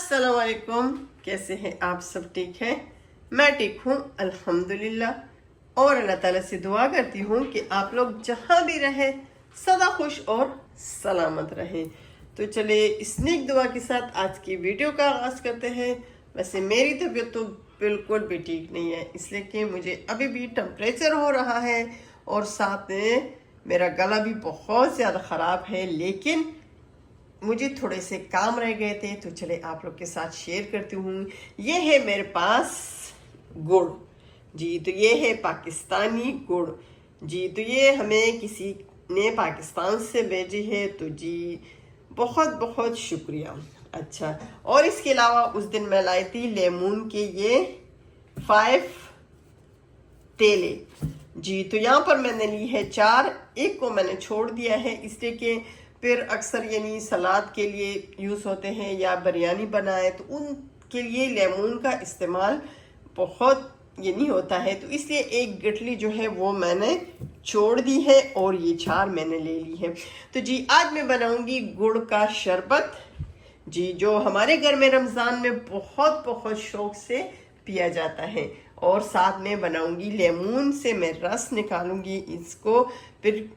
अस्सलाम वालेकुम। कैसे हैं आप सब? ठीक है, मैं ठीक हूँ अल्हम्दुलिल्लाह। और अल्लाह ताला से दुआ करती हूँ कि आप लोग जहाँ भी रहें सदा खुश और सलामत रहें। तो चले इस नेक दुआ के साथ आज की वीडियो का आगाज़ करते हैं। वैसे मेरी तबीयत तो बिल्कुल भी ठीक नहीं है, इसलिए कि मुझे अभी भी टेम्परेचर हो रहा है और साथ में मेरा गला भी बहुत ज़्यादा ख़राब है। लेकिन मुझे थोड़े से काम रह गए थे, तो चले आप लोग के साथ शेयर करती हूँ। ये है मेरे पास गुड़ जी, तो ये है पाकिस्तानी गुड़ जी। तो ये हमें किसी ने पाकिस्तान से भेजी है, तो जी बहुत बहुत शुक्रिया। अच्छा, और इसके अलावा उस दिन मैं लाई थी लेमन के ये 5 तेले जी। तो यहाँ पर मैंने ली है 4, एक को मैंने छोड़ दिया है इसलिए कि फिर अक्सर यानी सलाद के लिए यूज़ होते हैं या बिरयानी बनाए तो उनके लिए लेमन का इस्तेमाल बहुत ये नहीं होता है, तो इसलिए एक गठली जो है वो मैंने छोड़ दी है और ये 4 मैंने ले ली है। तो जी आज मैं बनाऊंगी गुड़ का शरबत जी, जो हमारे घर में रमज़ान में बहुत बहुत शौक से पिया जाता है। और साथ में बनाऊंगी लेमन से मैं रस निकालूंगी, इसको फिर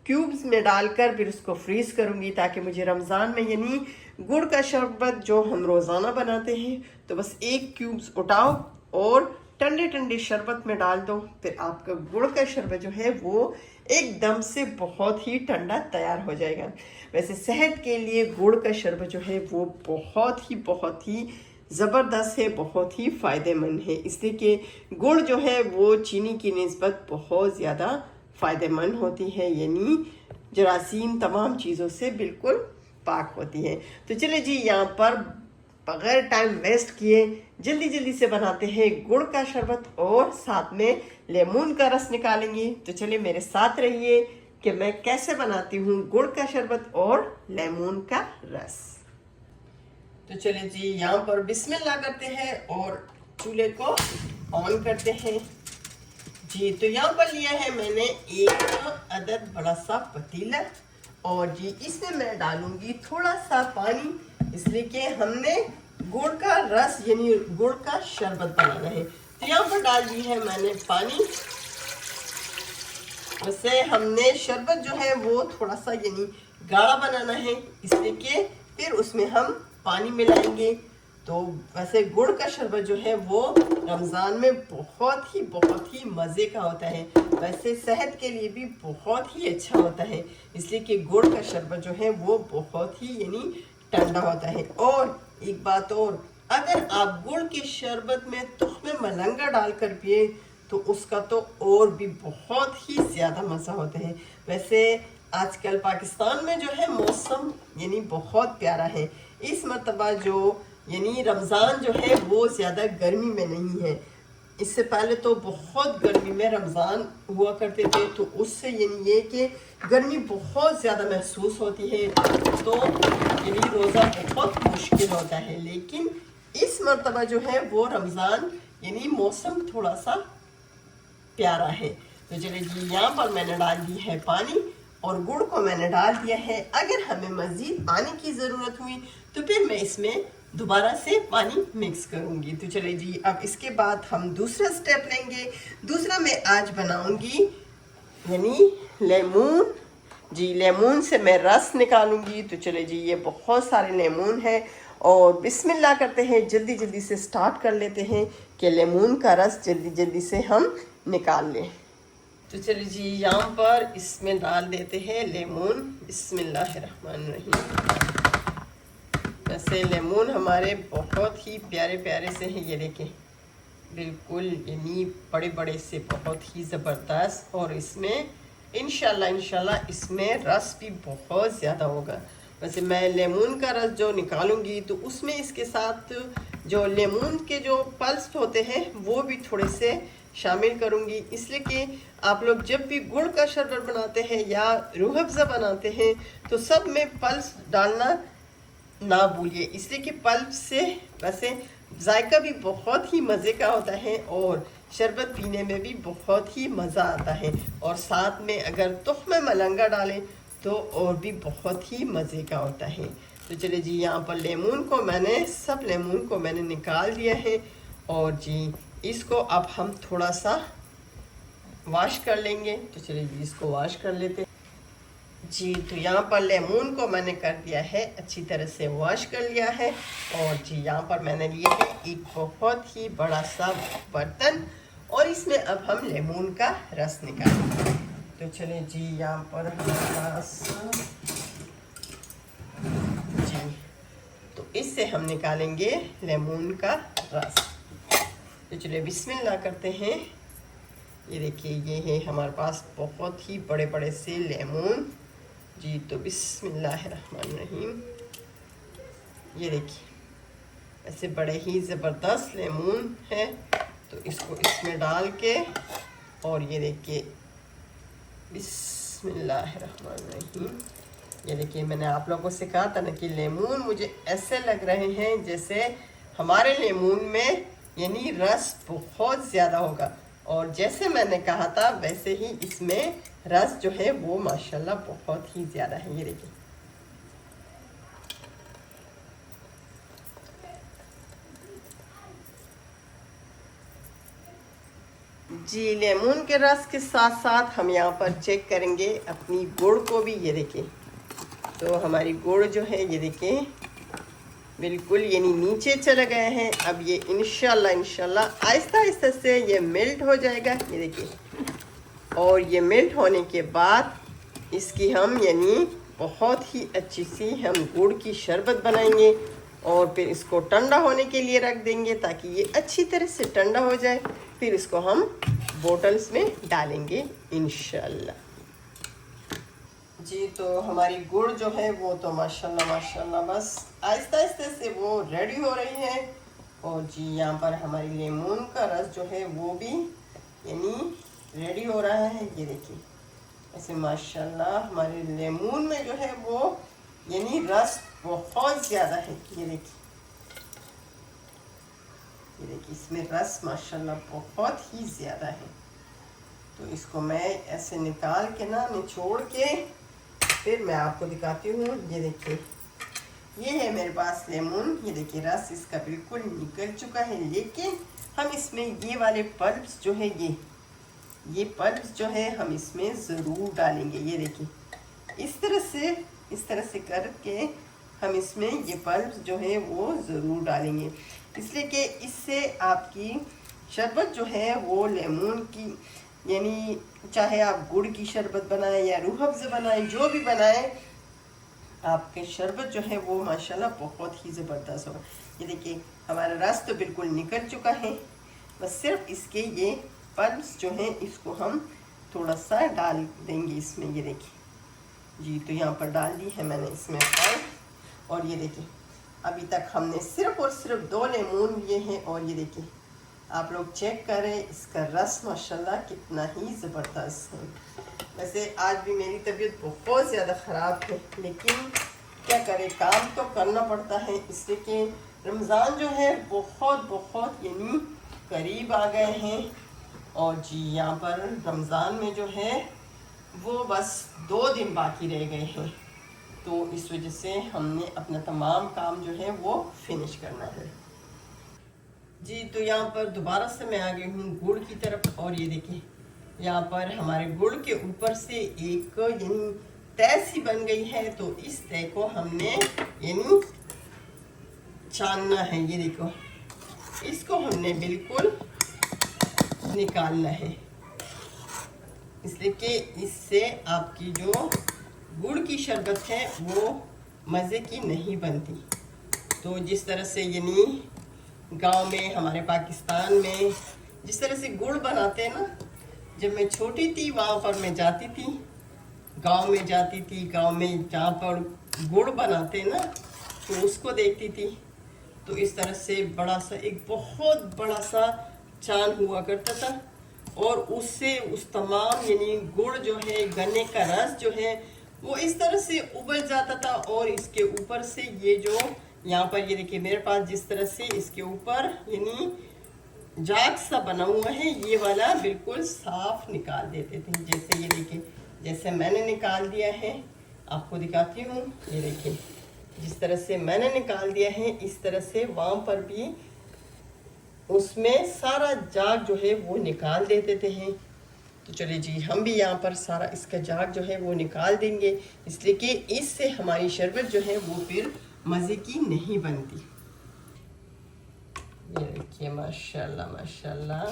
क्यूब्स में डालकर फिर उसको फ्रीज करूंगी ताकि मुझे रमज़ान में यानी गुड़ का शरबत जो हम रोज़ाना बनाते हैं तो बस एक क्यूब्स उठाओ और ठंडे ठंडे शरबत में डाल दो, फिर आपका गुड़ का शरबत जो है वो एकदम से बहुत ही ठंडा तैयार हो जाएगा। वैसे सेहत के लिए गुड़ का शरबत जो है वो बहुत ही ज़बरदस्त है, बहुत ही फ़ायदेमंद है, इसलिए कि गुड़ जो है वो चीनी की निस्बत बहुत ज़्यादा फ़ायदेमंद होती है, यानी जरासीम तमाम चीज़ों से बिल्कुल पाक होती है। तो चले जी यहाँ पर बगैर टाइम वेस्ट किए जल्दी जल्दी से बनाते हैं गुड़ का शरबत और साथ में लेमन का रस निकालेंगे। तो चले मेरे साथ रहिए कि मैं कैसे बनाती हूँ गुड़ का शरबत और लेमन का रस। तो चले जी यहाँ पर बिस्मिल्लाह करते हैं और चूल्हे को ऑन करते हैं जी। तो यहाँ पर लिया है मैंने एक अदद बड़ा सा पतीला और जी इसमें मैं डालूंगी थोड़ा सा पानी, इसलिए कि हमने गुड़ का रस यानी गुड़ का शरबत बनाना है। तो यहाँ पर डाल दी है मैंने पानी। वैसे हमने शरबत जो है वो थोड़ा सा यानी गाढ़ा बनाना है, इसलिए कि फिर उसमें हम पानी मिलाएंगे। तो वैसे गुड़ का शरबत जो है वो रमज़ान में बहुत ही मज़े का होता है, वैसे सेहत के लिए भी बहुत ही अच्छा होता है, इसलिए कि गुड़ का शरबत जो है वो बहुत ही यानी ठंडा होता है। और एक बात और, अगर आप गुड़ के शरबत में तुख्मे मलंगा डालकर पिए तो उसका तो और भी बहुत ही ज़्यादा मज़ा होता है। वैसे आजकल पाकिस्तान में जो है मौसम यानी बहुत प्यारा है। इस मरतबा जो यानी रमज़ान जो है वो ज़्यादा गर्मी में नहीं है, इससे पहले तो बहुत गर्मी में रमज़ान हुआ करते थे, तो उससे यानी ये कि गर्मी बहुत ज़्यादा महसूस होती है, तो यानी रोज़ा बहुत मुश्किल होता है। लेकिन इस मरतबा जो है वो रमज़ान यानी मौसम थोड़ा सा प्यारा है। तो चलिए जी यहाँ पर मैंने डाल दी है पानी और गुड़ को मैंने डाल दिया है। अगर हमें मज़ीद पानी की ज़रूरत हुई तो फिर मैं इसमें दोबारा से पानी मिक्स करूँगी। तो चलिए जी अब इसके बाद हम दूसरा स्टेप लेंगे। दूसरा मैं आज बनाऊँगी यानी लेमन जी, लेमन से मैं रस निकालूंगी। तो चले जी ये बहुत सारे लेमन है और बिस्मिल्लाह करते हैं, जल्दी जल्दी से स्टार्ट कर लेते हैं कि लेमन का रस जल्दी जल्दी से हम निकाल लें। तो चलिए जी यहाँ पर इसमें डाल देते हैं लेमन। बिस्मिल्लाहिर्रहमानिर्रहीम। वैसे लेमन हमारे बहुत ही प्यारे प्यारे से हैं, ये देखें बिल्कुल यानी बड़े बड़े से बहुत ही ज़बरदस्त, और इसमें इंशाल्लाह इसमें रस भी बहुत ज़्यादा होगा। वैसे मैं लेमन का रस जो निकालूंगी तो उसमें इसके साथ जो लेमन के जो पल्स होते हैं वो भी थोड़े से शामिल करूंगी, इसलिए कि आप लोग जब भी गुड़ का शरबत बनाते हैं या रूह अफ़ज़ा बनाते हैं तो सब में पल्स डालना ना भूलिए, इसलिए कि पल्प से वैसे जायका भी बहुत ही मज़े का होता है और शरबत पीने में भी बहुत ही मज़ा आता है, और साथ में अगर तुख्मे मलंगा डालें तो और भी बहुत ही मज़े का होता है। तो तो चलिए जी, यहाँ पर सब लेमन को मैंने निकाल दिया है। और जी इसको अब हम थोड़ा सा वॉश कर लेंगे। तो चलिए जी इसको वॉश कर लेते जी। तो यहाँ पर लेमन को मैंने कर दिया है, अच्छी तरह से वॉश कर लिया है। और जी यहाँ पर मैंने लिया है एक बहुत ही बड़ा सा बर्तन, और इसमें अब हम लेमन का रस निकालेंगे। तो चलिए जी यहाँ पर हमारे पास जी, तो इससे हम निकालेंगे लेमन का रस। तो चलिए बिस्मिल्लाह करते हैं। ये देखिए, ये है हमारे पास बहुत ही बड़े बड़े से लेमन जी। तो बिस्मिल्लाहिर्रहमानिर्रहीम। ये देखिए ऐसे बड़े ही ज़बरदस्त लेमन है। तो इसको इसमें डाल के, और ये देखिए बिस्मिल्लाहिर्रहमानिर्रहीम। ये देखिए, मैंने आप लोगों से कहा था ना कि लेमन मुझे ऐसे लग रहे हैं जैसे हमारे लेमन में यानी रस बहुत ज़्यादा होगा, और जैसे मैंने कहा था वैसे ही इसमें रस जो है वो माशाल्लाह बहुत ही ज़्यादा है। ये देखिए, जी लेमन के रस के साथ साथ हम यहाँ पर चेक करेंगे अपनी गुड़ को भी। ये देखिए, तो हमारी गुड़ जो है ये देखिए बिल्कुल यानी नीचे चले गए हैं। अब ये इंशाल्लाह आहिस्ता आहिस्ता से ये मेल्ट हो जाएगा। ये देखिए, और ये मेल्ट होने के बाद इसकी हम यानी बहुत ही अच्छी सी हम गुड़ की शरबत बनाएंगे, और फिर इसको ठंडा होने के लिए रख देंगे ताकि ये अच्छी तरह से ठंडा हो जाए। फिर इसको हम बोतल्स में डालेंगे इंशाल्लाह जी। तो हमारी गुड़ जो है वो तो माशाल्लाह बस आहिस्ता आहिस्ता से वो रेडी हो रही है। और जी यहाँ पर हमारी लेमन का रस जो है वो भी यानी रेडी हो रहा है। ये देखिए ऐसे माशाल्लाह हमारे लेमन में जो है वो यानी रस बहुत ज़्यादा है। ये देखिए, इसमें रस माशाल्लाह बहुत ही ज़्यादा है। तो इसको मैं ऐसे निकाल के ना निचोड़ के फिर मैं आपको दिखाती हूँ। ये देखिए, ये है मेरे पास लेमन। ये देखिए रस इसका बिल्कुल निकल चुका है, लेकिन हम इसमें ये वाले पल्प्स जो है ये पल्प्स जो है हम इसमें ज़रूर डालेंगे। ये देखिए इस तरह से करके हम इसमें ये पल्प्स जो है वो ज़रूर डालेंगे, इसलिए कि इससे आपकी शरबत जो है वो लेमन की यानी चाहे आप गुड़ की शरबत बनाएं या रूह अफ़ज़ा बनाएं, जो भी बनाएं, आपके शरबत जो है वो माशाल्लाह बहुत ही ज़बरदस्त होगा। ये देखिए हमारा रस तो बिल्कुल निकल चुका है, बस सिर्फ इसके ये पल्प्स जो हैं इसको हम थोड़ा सा डाल देंगे इसमें। ये देखिए जी, तो यहाँ पर डाल दी है मैंने इसमें पल्प। और ये देखिए अभी तक हमने सिर्फ और सिर्फ 2 लेमन लिए हैं, और ये देखिए आप लोग चेक करें इसका रस माशाल्लाह कितना ही ज़बरदस्त है। वैसे आज भी मेरी तबीयत बहुत ज़्यादा ख़राब है, लेकिन क्या करें, काम तो करना पड़ता है, इसलिए कि रमज़ान जो है बहुत यानी करीब आ गए हैं। और जी यहाँ पर रमज़ान में जो है वो बस 2 दिन बाकी रह गए हैं, तो इस वजह से हमने अपना तमाम काम जो है वो फिनिश करना है जी। तो यहाँ पर दोबारा से मैं आ गई हूँ गुड़ की तरफ, और ये देखिए यहाँ पर हमारे गुड़ के ऊपर से एक यानी तह सी बन गई है। तो इस तह को हमने यानी छानना है। ये देखो इसको हमने बिल्कुल निकालना है, इसलिए कि इससे आपकी जो गुड़ की शरबत है वो मज़े की नहीं बनती। तो जिस तरह से यानी गांव में हमारे पाकिस्तान में जिस तरह से गुड़ बनाते हैं ना, जब मैं छोटी थी वहाँ पर मैं जाती थी, गांव में जाती थी, गांव में जहाँ पर गुड़ बनाते ना तो उसको देखती थी। तो इस तरह से बड़ा सा एक बहुत बड़ा सा चांद हुआ करता था, और उससे उस तमाम यानी गुड़ जो है गन्ने का रस जो है वो इस तरह से उबल जाता था। और इसके ऊपर से ये जो यहाँ पर ये देखिए मेरे पास जिस तरह से इसके ऊपर यानी जाग सा बना हुआ है, ये वाला बिल्कुल साफ निकाल देते थे। जैसे ये देखिए, जैसे मैंने निकाल दिया है, आपको दिखाती हूँ। ये देखिए जिस तरह से मैंने निकाल दिया है इस तरह से वहाँ पर भी उसमें सारा जाग जो है वो निकाल दे देते हैं। तो चलिए जी, हम भी यहाँ पर सारा इसका जाग जो है वो निकाल देंगे, इसलिए कि इससे हमारी शरबत जो है वो फिर मज़े की नहीं बनती। ये देखिए माशाल्लाह माशाल्लाह,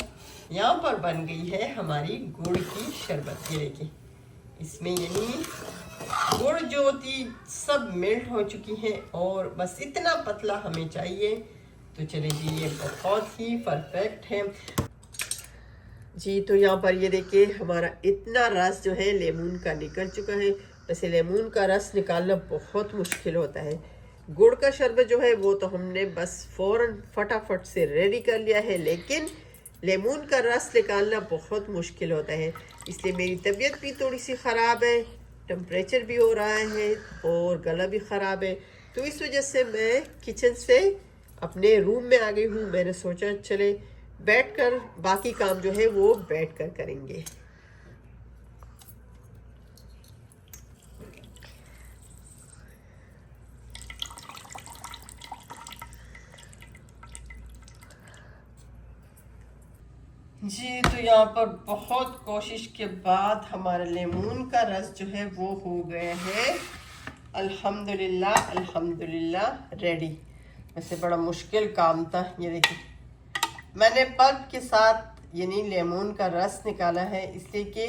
यहाँ पर बन गई है हमारी गुड़ की शरबत। ये देखिए, इसमें यानी गुड़ जो होती सब मेल्ट हो चुकी है और बस इतना पतला हमें चाहिए। तो चलिए जी, ये बहुत ही परफेक्ट है जी। तो यहाँ पर ये देखिए हमारा इतना रस जो है लेमन का निकल चुका है। वैसे लेमन का रस निकालना बहुत मुश्किल होता है। गुड़ का शरबत जो है वो तो हमने बस फ़ौरन फटाफट से रेडी कर लिया है, लेकिन लेमन का रस निकालना बहुत मुश्किल होता है। इसलिए मेरी तबीयत भी थोड़ी सी ख़राब है, टेम्परेचर भी हो रहा है और गला भी ख़राब है। तो इस वजह से मैं किचन से अपने रूम में आ गई हूँ। मैंने सोचा चले बैठकर बाकी काम जो है वो बैठकर करेंगे। जी, तो यहाँ पर बहुत कोशिश के बाद हमारा लेमन का रस जो है वो हो गया है अल्हम्दुलिल्लाह अल्हम्दुलिल्लाह रेडी। वैसे बड़ा मुश्किल काम था। ये देखिए, मैंने पल्प के साथ यानी लेमन का रस निकाला है, इसलिए कि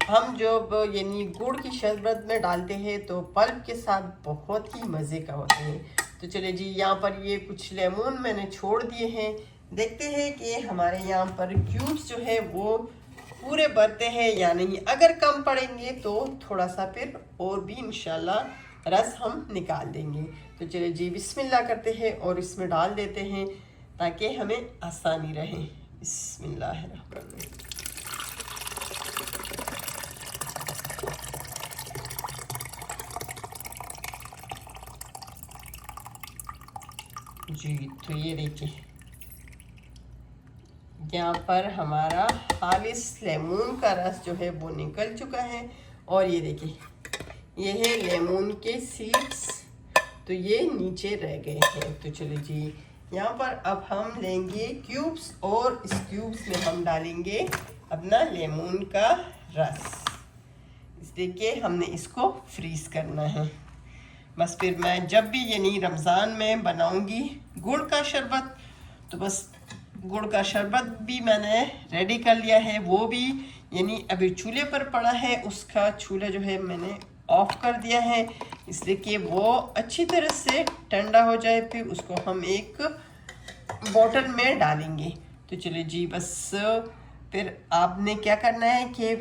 हम जब यानी गुड़ की शरबत में डालते हैं तो पल्प के साथ बहुत ही मज़े का होता है। तो चलिए जी, यहाँ पर ये कुछ लेमन मैंने छोड़ दिए हैं। देखते हैं कि हमारे यहाँ पर क्यूब्स जो है वो पूरे भरते हैं या नहीं। अगर कम पड़ेंगे तो थोड़ा सा फिर और भी इंशाल्लाह रस हम निकाल देंगे। तो चलिए जी, बिस्मिल्लाह करते हैं और इसमें डाल देते हैं ताकि हमें आसानी रहे। बिस्मिल्लाहिर्रहमानिर्रहीम। जी, तो ये देखिए यहाँ पर हमारा खालिस लेमन का रस जो है वो निकल चुका है। और ये देखिए, ये है लेमन के सीड्स, तो ये नीचे रह गए हैं। तो चलिए जी, यहाँ पर अब हम लेंगे क्यूब्स और इस क्यूब्स में हम डालेंगे अपना लेमन का रस। इसलिए कि हमने इसको फ्रीज़ करना है। बस फिर मैं जब भी यानी रमज़ान में बनाऊंगी गुड़ का शरबत, तो बस गुड़ का शरबत भी मैंने रेडी कर लिया है। वो भी यानी अभी चूल्हे पर पड़ा है, उसका चूल्हा जो है मैंने ऑफ कर दिया है, इसलिए कि वो अच्छी तरह से ठंडा हो जाए, फिर उसको हम एक बोतल में डालेंगे। तो चलिए जी, बस फिर आपने क्या करना है कि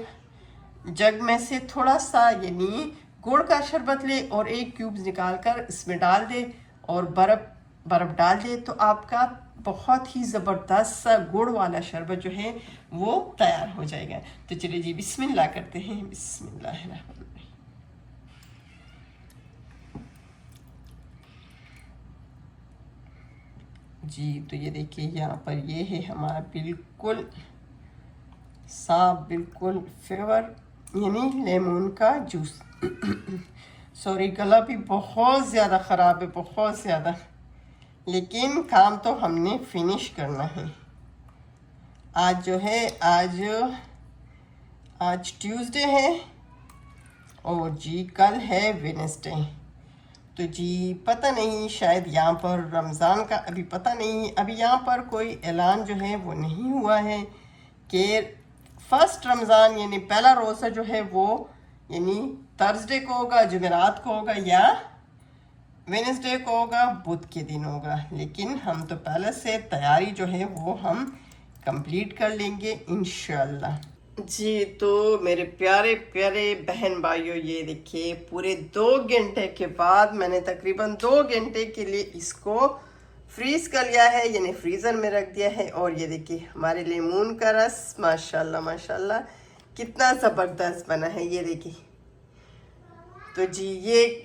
जग में से थोड़ा सा यानी गुड़ का शरबत ले और एक क्यूब्स निकाल कर इसमें डाल दे और बर्फ़ डाल दे, तो आपका बहुत ही ज़बरदस्त सा गुड़ वाला शरबत जो है वो तैयार हो जाएगा। तो चलिए जी, बिस्मिल्लाह करते हैं। बिस्मिल्लाहिर्रहमानिर्रहीम। जी, तो ये देखिए यहाँ पर ये है हमारा बिल्कुल साफ, बिल्कुल फेवर यानी लेमन का जूस। सॉरी, गला भी बहुत ज़्यादा ख़राब है, बहुत ज़्यादा, लेकिन काम तो हमने फिनिश करना है। आज जो है आज ट्यूसडे है और जी कल है वेडनेसडे। तो जी पता नहीं, शायद यहाँ पर रमज़ान का अभी पता नहीं, अभी यहाँ पर कोई ऐलान जो है वो नहीं हुआ है कि फर्स्ट रमज़ान यानी पहला रोज़ा जो है वो यानी थर्सडे को होगा, जुमेरात को होगा या वेडनेसडे को होगा, बुध के दिन होगा। लेकिन हम तो पहले से तैयारी जो है वो हम कंप्लीट कर लेंगे इंशाल्लाह। जी, तो मेरे प्यारे प्यारे बहन भाइयों, ये देखिए पूरे 2 घंटे के बाद मैंने तकरीबन 2 घंटे के लिए इसको फ्रीज़ कर लिया है, यानी फ्रीज़र में रख दिया है। और ये देखिए हमारे लेमन का रस माशाल्लाह माशाल्लाह कितना ज़बरदस्त बना है, ये देखिए। तो जी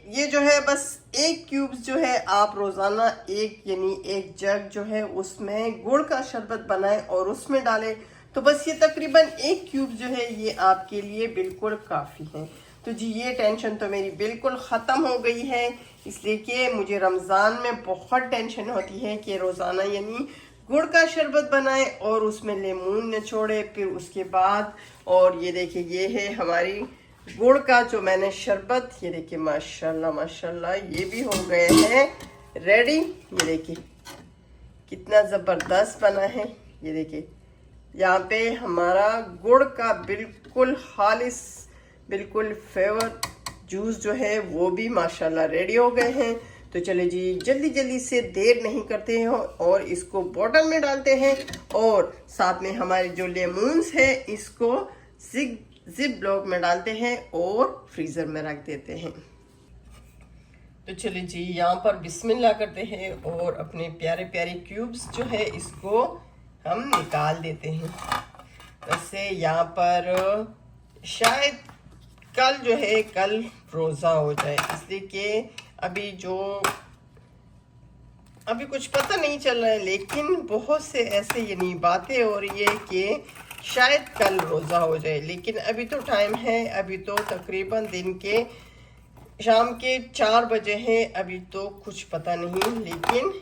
ये जो है बस एक क्यूब्स जो है आप रोज़ाना एक यानी एक जग जो है उसमें गुड़ का शरबत बनाएं और उसमें डालें, तो बस ये तकरीबन एक क्यूब जो है ये आपके लिए बिल्कुल काफ़ी है। तो जी ये टेंशन तो मेरी बिल्कुल ख़त्म हो गई है, इसलिए कि मुझे रमज़ान में बहुत टेंशन होती है कि रोज़ाना यानी गुड़ का शरबत बनाए और उसमें लेमन निचोड़े, फिर उसके बाद और ये देखिए ये है हमारी गुड़ का जो मैंने शरबत, ये देखिए माशाल्लाह माशाल्लाह ये भी हो गए हैं रेडी। ये देखिए कितना ज़बरदस्त बना है। ये देखिए यहाँ पे हमारा गुड़ का बिल्कुल खालिस बिल्कुल फेवर जूस जो है वो भी माशाल्लाह रेडी हो गए हैं। तो चले जी जल्दी जल्दी से देर नहीं करते हैं और इसको बॉटल में डालते हैं और साथ में हमारे जो लेमन्स है इसको जिप ब्लॉक में डालते हैं और फ्रीज़र में रख देते हैं। तो चलिए जी यहाँ पर बिस्मिल्लाह करते हैं और अपने प्यारे प्यारे क्यूब्स जो है इसको हम निकाल देते हैं। वैसे यहाँ पर शायद कल जो है कल रोज़ा हो जाए, इसलिए कि अभी कुछ पता नहीं चल रहा है, लेकिन बहुत से ऐसे यानी बातें हो रही है कि शायद कल रोज़ा हो जाए। लेकिन अभी तो टाइम है, अभी तो तकरीबन दिन के शाम के 4 बजे हैं, अभी तो कुछ पता नहीं, लेकिन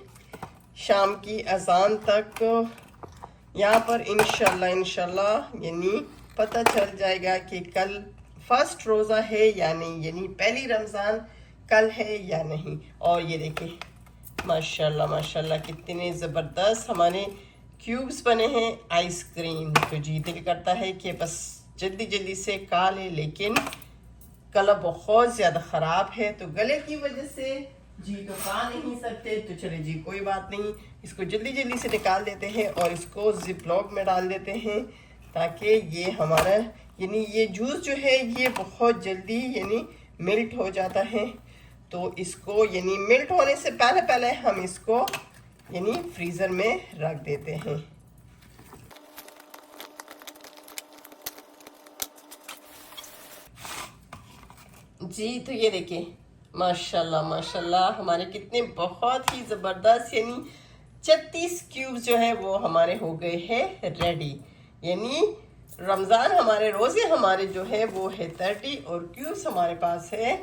शाम की अजान तक यहाँ पर इंशाल्लाह यानी पता चल जाएगा कि कल फर्स्ट रोज़ा है या नहीं, यानी पहली रमज़ान कल है या नहीं। और ये देखिए माशाल्लाह माशाल्लाह कितने ज़बरदस्त हमारे क्यूब्स बने हैं आइसक्रीम। तो जी दिल करता है कि बस जल्दी जल्दी से खा ले, लेकिन गला बहुत ज़्यादा ख़राब है तो गले की वजह से जी तो खा नहीं सकते। तो चले जी कोई बात नहीं, इसको जल्दी जल्दी से निकाल देते हैं और इसको जिप लॉक में डाल देते हैं ताकि ये हमारा यानी ये जूस जो है ये बहुत जल्दी यानी मेल्ट हो जाता है। तो इसको यानी मेल्ट होने से पहले हम इसको यानी फ्रीज़र में रख देते हैं। जी तो ये देखिए माशाल्लाह माशाल्लाह हमारे कितने बहुत ही ज़बरदस्त यानी 36 क्यूब्स जो है वो हमारे हो गए हैं रेडी। यानी रमज़ान हमारे रोज़े हमारे जो है वो है 30 और क्यूब्स हमारे पास है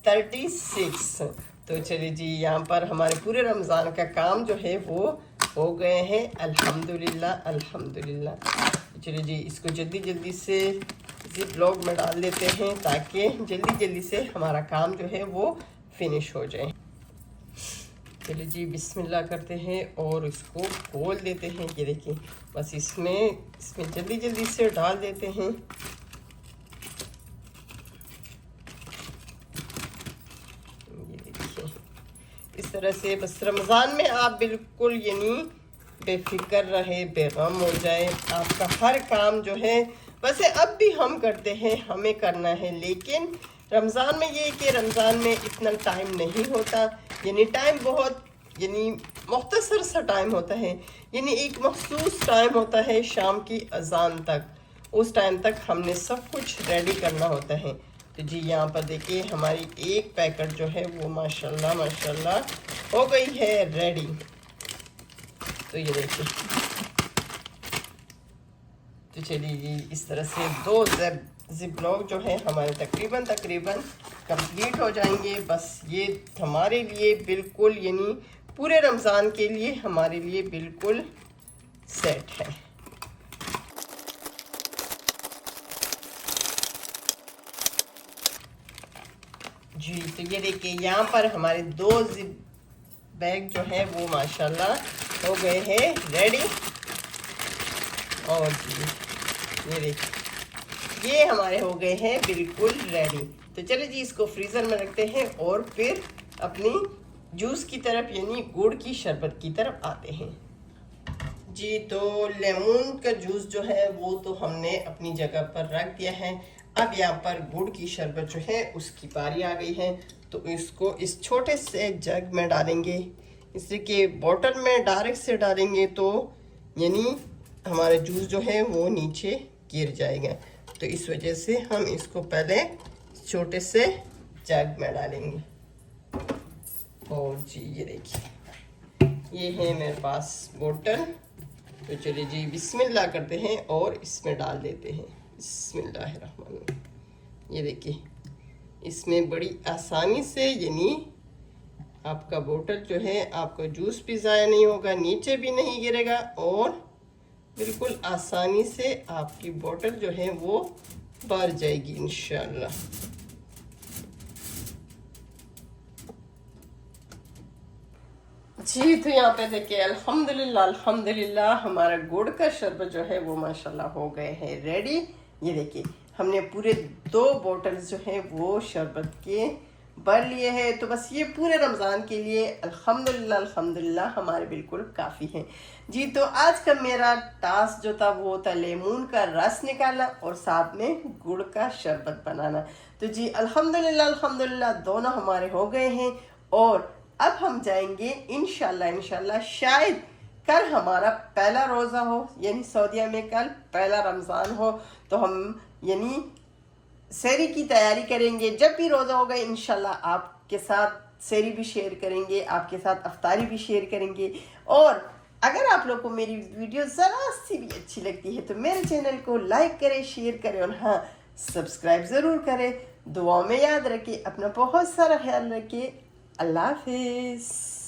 36। तो चलिए जी यहाँ पर हमारे पूरे रमज़ान का काम जो है वो हो गए हैं अल्हम्दुलिल्लाह अल्हम्दुलिल्लाह। चलिए जी इसको जल्दी जल्दी से जिप लॉक में डाल देते हैं ताकि जल्दी जल्दी से हमारा काम जो है वो फिनिश हो जाए। चलिए जी बिस्मिल्लाह करते हैं और इसको खोल देते हैं। ये देखिए बस इसमें जल्दी जल्दी से डाल देते हैं। ये देखिए इस तरह से बस रमज़ान में आप बिल्कुल यानी बेफिक्र रहे, बेगम हो जाए। आपका हर काम जो है वैसे अब भी हम करते हैं, हमें करना है, लेकिन रमज़ान में ये कि रमज़ान में इतना टाइम नहीं होता, यानी टाइम बहुत यानी मुख्तसर सा टाइम होता है, यानी एक मखसूस टाइम होता है शाम की अजान तक, उस टाइम तक हमने सब कुछ रेडी करना होता है। तो जी यहाँ पर देखिए हमारी एक पैकेट जो है वो माशाल्लाह माशाल्लाह हो गई है रेडी। तो ये देखिए तो चलिए जी इस तरह से 2 जिप लॉक जो है हमारे तकरीबन कंप्लीट हो जाएंगे। बस ये हमारे लिए बिल्कुल यानी पूरे रमज़ान के लिए हमारे लिए बिल्कुल सेट है। जी तो ये देखिए यहाँ पर हमारे 2 जिप बैग जो है वो माशाल्लाह हो गए हैं रेडी। और जी ये देखिए ये हमारे हो गए हैं बिल्कुल रेडी। तो चलिए जी इसको फ्रीज़र में रखते हैं और फिर अपनी जूस की तरफ यानी गुड़ की शरबत की तरफ आते हैं। जी तो लेमन का जूस जो है वो तो हमने अपनी जगह पर रख दिया है। अब यहाँ पर गुड़ की शरबत जो है उसकी बारी आ गई है। तो इसको इस छोटे से जग में डालेंगे, इसलिए कि बॉटल में डायरेक्ट से डालेंगे तो यानी हमारा जूस जो है वो नीचे गिर जाएगा। तो इस वजह से हम इसको पहले छोटे से जग में डालेंगे। और जी ये देखिए ये है मेरे पास बोतल। तो चलिए जी बिस्मिल्लाह करते हैं और इसमें डाल देते हैं। बिस्मिल्लाहिर्रहमानिर्रहीम। ये देखिए इसमें बड़ी आसानी से, यानी आपका बोतल जो है आपका जूस भी ज़ाया नहीं होगा, नीचे भी नहीं गिरेगा और बिल्कुल आसानी से आपकी बोतल जो है वो भर जाएगी इंशाल्लाह। जी तो यहाँ पे देखिए अल्हम्दुलिल्लाह अल्हम्दुलिल्लाह हमारा गुड़ का शरबत जो है वो माशाल्लाह हो गए हैं रेडी। ये देखिए हमने पूरे 2 बोतल्स जो है वो शरबत के भर लिए हैं। तो बस ये पूरे रमज़ान के लिए अल्हम्दुलिल्लाह अल्हम्दुलिल्लाह हमारे बिल्कुल काफ़ी हैं। जी तो आज का मेरा टास्क जो था वो था लेमन का रस निकालना और साथ में गुड़ का शरबत बनाना। तो जी अल्हम्दुलिल्लाह अल्हम्दुलिल्लाह दोनों हमारे हो गए हैं और अब हम जाएंगे इंशाल्लाह शायद कल हमारा पहला रोज़ा हो, यानी सऊदीया में कल पहला रमज़ान हो, तो हम यानी सेरी की तैयारी करेंगे। जब भी रोज़ा होगा इंशाल्लाह आपके साथ सेरी भी शेयर करेंगे, आपके साथ अफ्तारी भी शेयर करेंगे। और अगर आप लोग को मेरी वीडियो ज़रा सी भी अच्छी लगती है तो मेरे चैनल को लाइक करें, शेयर करें और हाँ सब्सक्राइब ज़रूर करें। दुआओं में याद रखें, अपना बहुत सारा ख्याल रखें। अल्लाह हाफिज़।